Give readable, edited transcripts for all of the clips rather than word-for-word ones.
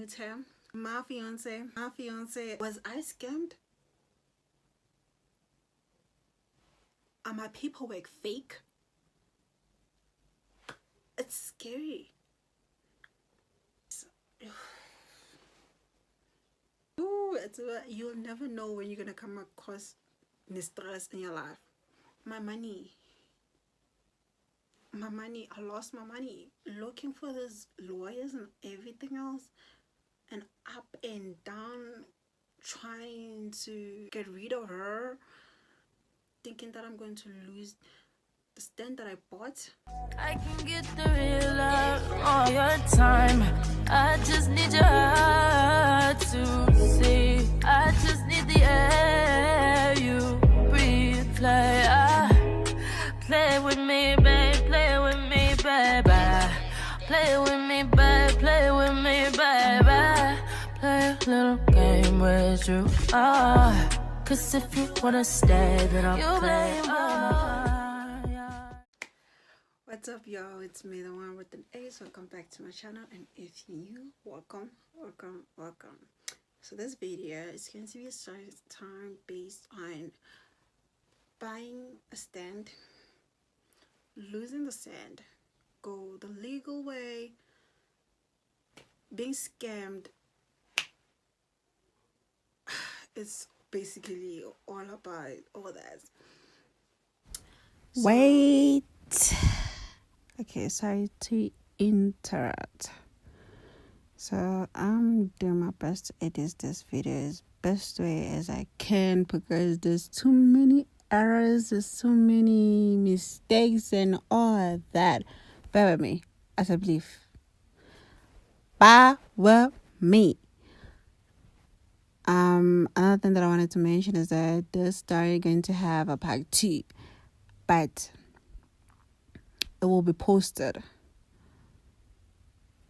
term. My fiance. Was I scammed? Are my paperwork fake? It's scary. Ooh, you'll never know when you're gonna come across mistress in your life. My money, I lost my money looking for these lawyers and everything else, and up and down trying to get rid of her, thinking that I'm going to lose the stand that I bought. I can get the real love all your time. I just need your heart to see. I just need the air you breathe. Play with me, babe. Play with me, baby. Play with me, babe. Play with me, baby. Play a little game with you. Cause if you wanna stay, then I'll play. What's up, y'all? It's me, the one with an ace. Welcome back to my channel, and if you're new, welcome. So this video is going to be a story time based on buying a stand, losing the stand, go the legal way, being scammed. It's basically all about all that. Wait. Okay, sorry to interrupt. So I'm doing my best to edit this video as best way as I can because there's too many errors, there's so many mistakes and all of that. Bear with me, as I believe. Bear with me. Another thing that I wanted to mention is that this story is going to have a part 2, but it will be posted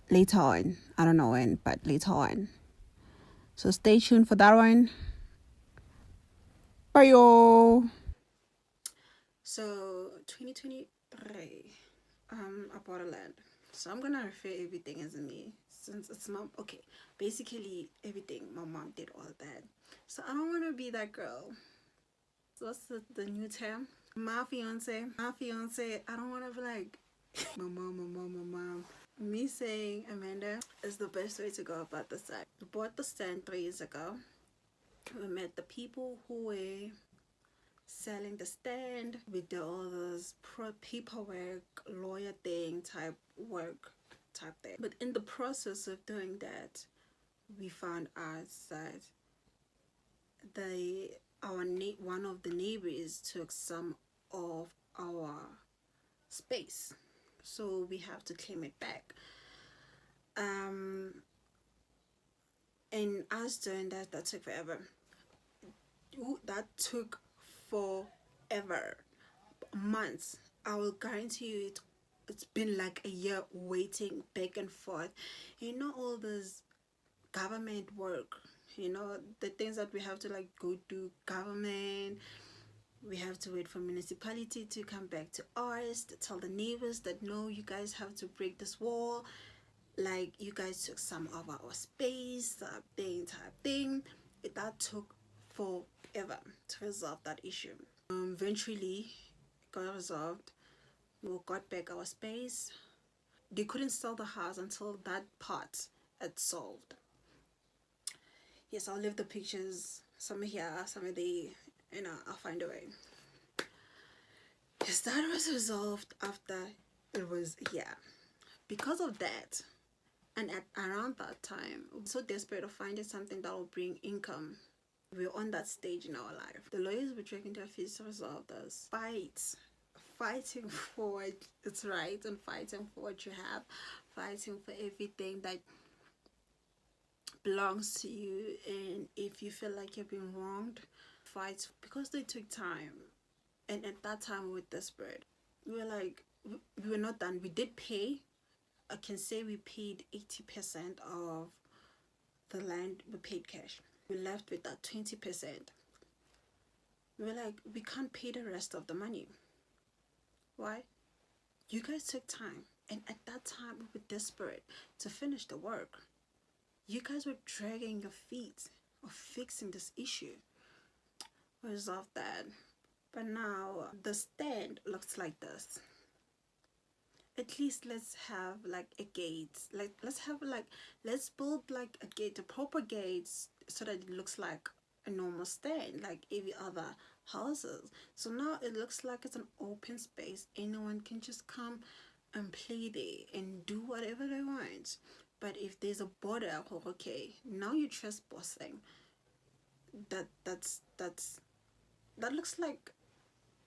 later on. I don't know when, but later on. So stay tuned for that one. Bye, yo. So 2023, I bought a land. So I'm gonna refer everything as me since it's mom. Okay, basically everything. My mom did all that. So I don't want to be that girl. So what's the new term? My fiance. I don't want to be like my mom. Me saying Amanda is the best way to go about the site. We bought the stand 3 years ago. We met the people who were selling the stand. We did all those paperwork, lawyer thing type thing. But in the process of doing that, we found out that one of the neighbors took some of our space, so we have to claim it back. And us doing that took forever. That took forever, months. I will guarantee you it's been like a year waiting back and forth. You know, all this government work, you know, the things that we have to like go do government. We have to wait for municipality to come back to us to tell the neighbors that no, you guys have to break this wall, like you guys took some of our space, type thing. That took forever to resolve that issue. Eventually it got resolved. We got back our space. They couldn't sell the house until that part had solved. Yes, I'll leave the pictures, some here, some of the, you know, I'll find a way. Yes, that was resolved after it was a year. Because of that, and around that time, we were so desperate of finding something that will bring income. We were on that stage in our life. The lawyers were dragging their feet to resolve this. Fighting for its rights and fighting for what you have, fighting for everything that belongs to you. And if you feel like you're being wronged, fight, because they took time. And at that time we were desperate. We were like, we were not done. We did pay. I can say we paid 80% of the land. We paid cash. We left with that 20%. We were like, we can't pay the rest of the money. Why? You guys took time, and at that time we were desperate to finish the work. You guys were dragging your feet of fixing this issue. Resolve that. But now the stand looks like this. At least let's have like a gate. Like let's build like a gate, a proper gate, so that it looks like a normal stand, like every other houses. So now it looks like it's an open space. Anyone can just come and play there and do whatever they want. But if there's a border, okay, now you're trespassing. That looks like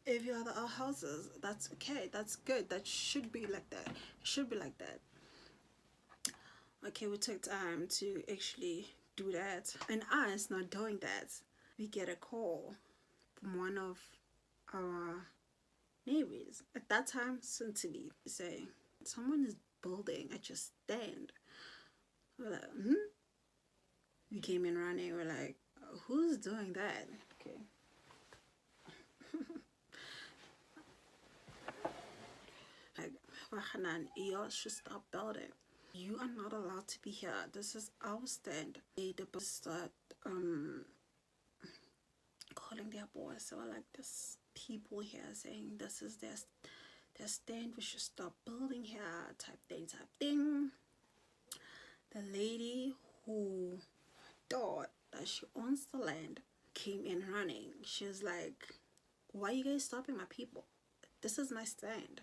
every other houses. That's okay. That's good. That should be like that. It should be like that. Okay, we took time to actually do that, and us not doing that, we get a call from one of our neighbors at that time, soon to be, saying someone is building at your stand. We're like, we came in running. We're like, who's doing that? Okay. Like, you should stop building. You are not allowed to be here. This is our stand. They start calling their boss, or like this people here saying this is their stand. We should stop building here. Type thing. The lady who thought that she owns the land came in running. She was like, why are you guys stopping my people? This is my stand.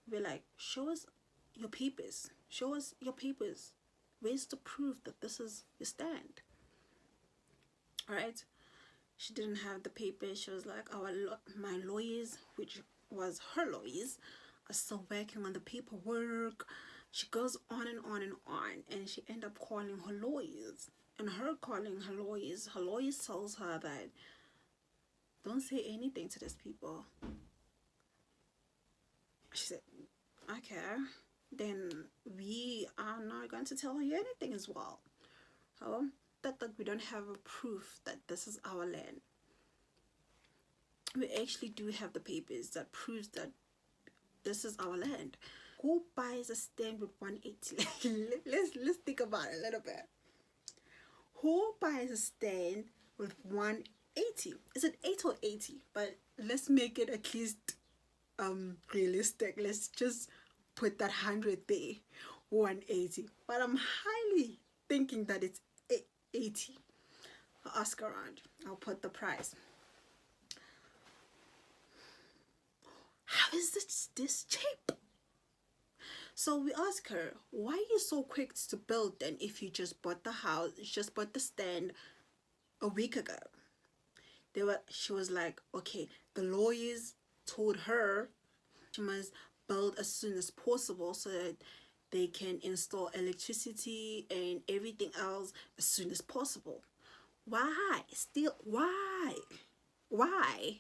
We're like, show us your papers. Show us your papers. Where's the proof that this is your stand? Alright? She didn't have the papers. She was like, my lawyers, which was her lawyers, are still working on the paperwork. She goes on and on and on, and she ended up calling her lawyers. And her calling her lawyers tells her that don't say anything to these people. She said, okay, then we are not going to tell you anything as well. So that we don't have a proof that this is our land. We actually do have the papers that proves that this is our land. Who buys a stand with 180? let's think about it a little bit. Who buys a stand with 180? Is it 8 or 80? But let's make it at least realistic. Let's just put that 100 there. 180. But I'm highly thinking that it's 80. I'll ask around. I'll put the price. How is this cheap? So we ask her, why are you so quick to build then if you just bought the house, just bought the stand a week ago? She was like, okay, the lawyers told her she must build as soon as possible so that they can install electricity and everything else as soon as possible. Why? Still, why? Why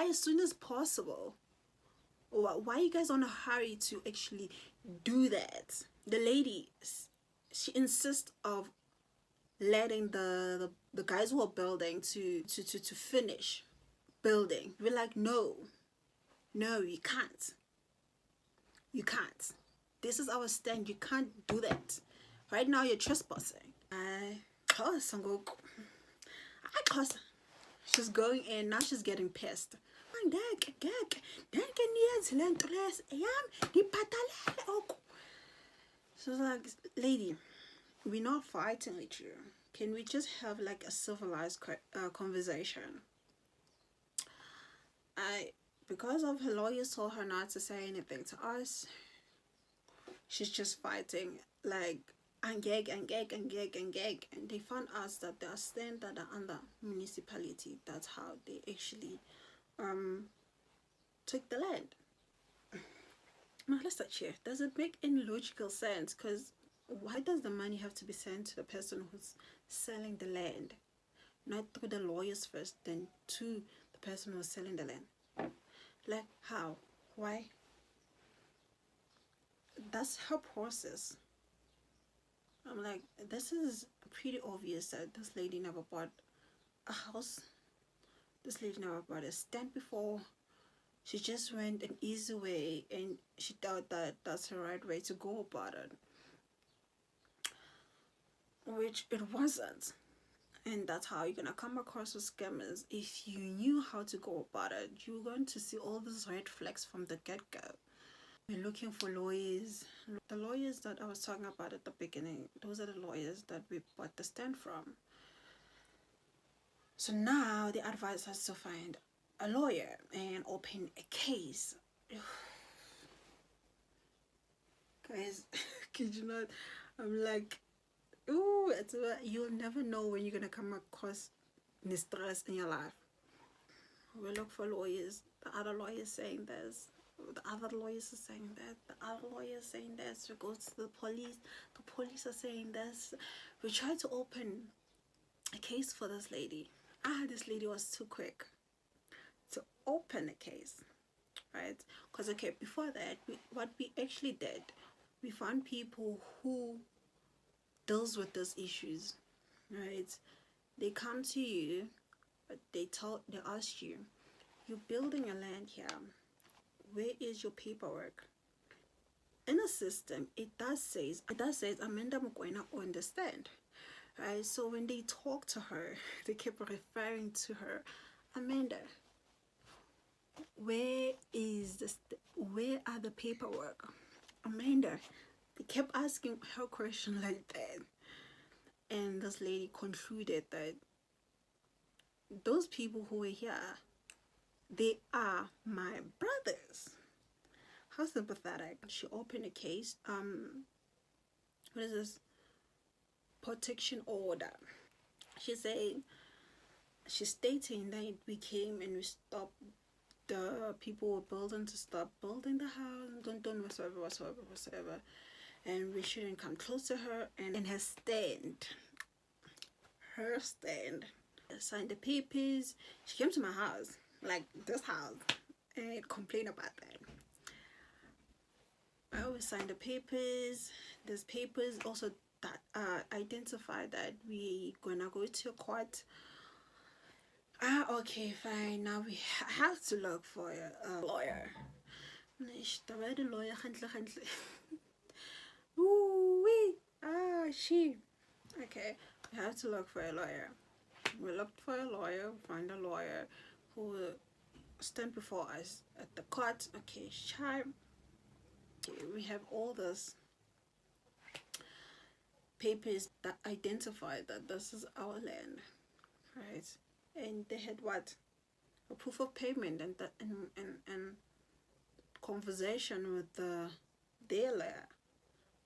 as soon as possible? Why are you guys on a hurry to actually do that? The lady, she insists of letting the guys who are building to finish building. We're like, no, you can't. This is our stand. You can't do that. Right now you're trespassing. She's going in now. She's getting pissed. She was like, lady, we're not fighting with you. Can we just have like a civilized conversation? Because of her lawyers told her not to say anything to us, she's just fighting like and gag. And they found us that they are stand that are under municipality. That's how they actually took the land. Now let's start here. Does it make any logical sense? Because why does the money have to be sent to the person who's selling the land, not through the lawyers first, then to the person who's selling the land? Like, how? Why? That's her process. I'm like, this is pretty obvious that this lady never bought a house. This lady never bought a stand before. She just went an easy way and she thought that that's the right way to go about it. which it wasn't. And that's how you're gonna come across with scammers. If you knew how to go about it, you're going to see all these red flags from the get-go. We're looking for lawyers. The lawyers that I was talking about at the beginning, those are the lawyers that we bought the stand from. So now the advice has to find a lawyer and open a case. Guys, kid you not, I'm like, ooh, you'll never know when you're gonna come across stress in your life. We look for lawyers. The other lawyer is saying this. The other lawyers are saying that. The other lawyer is saying this. We go to the police. The police are saying this. We try to open a case for this lady. This lady was too quick to open a case, right? Because okay, before that, what we actually did, we found people who deals with those issues, right? They come to you, but they ask you, you're building a land here. Where is your paperwork? In the system, it does says Amanda Mokoena understand, right? So when they talk to her, they keep referring to her, Amanda. Where are the paperwork, Amanda? They kept asking her question like that, and this lady concluded that those people who were here, they are my brothers. How sympathetic. She opened a case. What is this? Protection order. She's stating that we came and we stopped the people were building to stop building the house, don't whatsoever. And we shouldn't come close to her, and her stand, signed the papers. She came to my house, like this house, and complained about that. I always signed the papers. There's papers also that identify that we gonna go to court. Okay, fine. Now we have to look for a lawyer. The lawyer. She. Okay, we have to look for a lawyer. We looked for a lawyer, find a lawyer who will stand before us at the court. Okay, we have all those papers that identify that this is our land, right? And they had what? A proof of payment and conversation with their lawyer.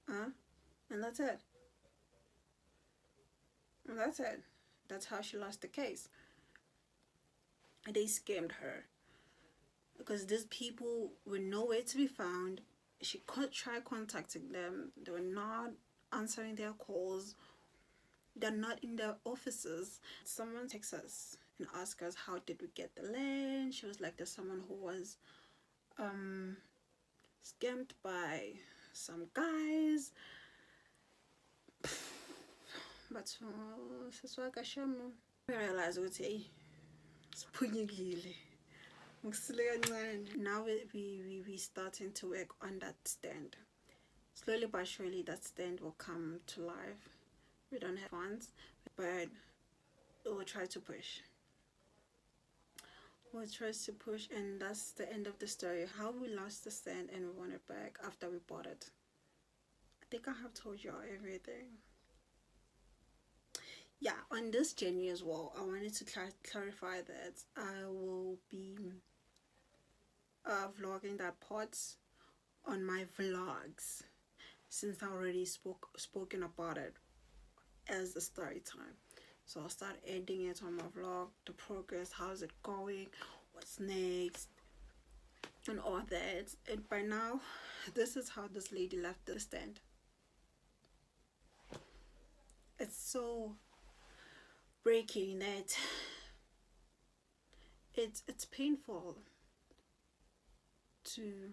And that's it. And that's it. That's how she lost the case. And they scammed her. Because these people were nowhere to be found. She tried contacting them. They were not answering their calls. They're not in their offices. Someone texts us and asks us, how did we get the land? She was like, there's someone who was scammed by some guys. But we realized now we starting to work on that stand. Slowly but surely that stand will come to life. We don't have funds, but we'll try to push. And that's the end of the story. How we lost the stand and we want it back after we bought it. I think I have told y'all everything. Yeah, on this journey as well, I wanted to clarify that I will be vlogging that parts on my vlogs, since I already spoken about it as a story time. So I'll start editing it on my vlog, the progress, how's it going, what's next, and all that. And by now, this is how this lady left the stand. It's so breaking that it's painful to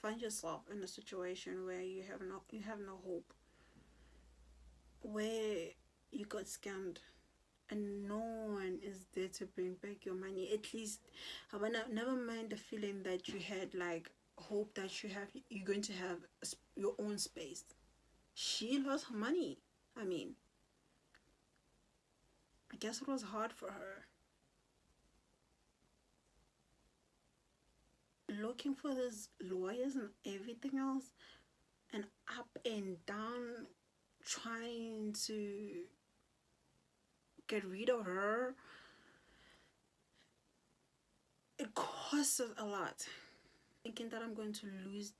find yourself in a situation where you have no hope, where you got scammed and no one is there to bring back your money. At least never mind the feeling that you had, like hope that you're going to have your own space. She lost her money. I mean, I guess it was hard for her. Looking for these lawyers and everything else, and up and down, trying to get rid of her. It costs a lot. Thinking that I'm going to lose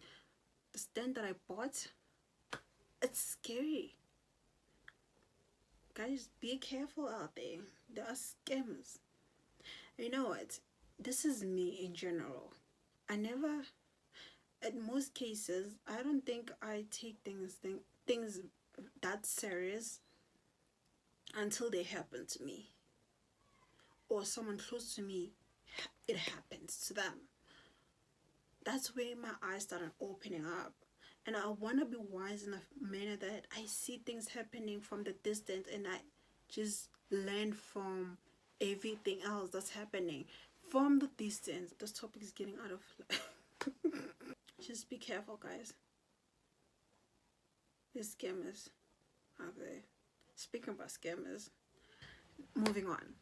the stand that I bought, it's scary. Guys, be careful out there. There are scams. You know what? This is me in general. I never, in most cases, I don't think I take things that serious until they happen to me, or someone close to me, it happens to them. That's where my eyes started opening up, and I want to be wise in a manner that I see things happening from the distance, and I just learn from everything else that's happening from the distance. This topic is getting out of just be careful, guys. There's scammers out there. Speaking about scammers, moving on.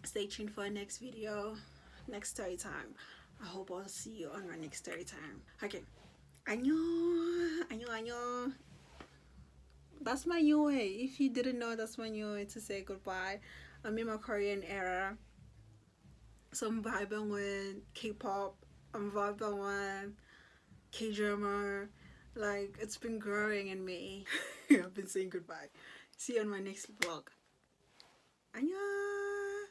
Stay tuned for our next video, next story time. I hope I'll see you on our next story time. Okay. Annyeong, annyeong, annyeong. That's my new way. If you didn't know, that's my new way to say goodbye. I'm in my Korean era. So I'm vibing with K-pop. I'm vibing with K-drama. Like, it's been growing in me. I've been saying goodbye. See you on my next vlog. Annyeong.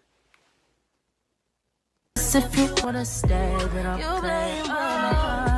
If you wanna stay, then I'll play.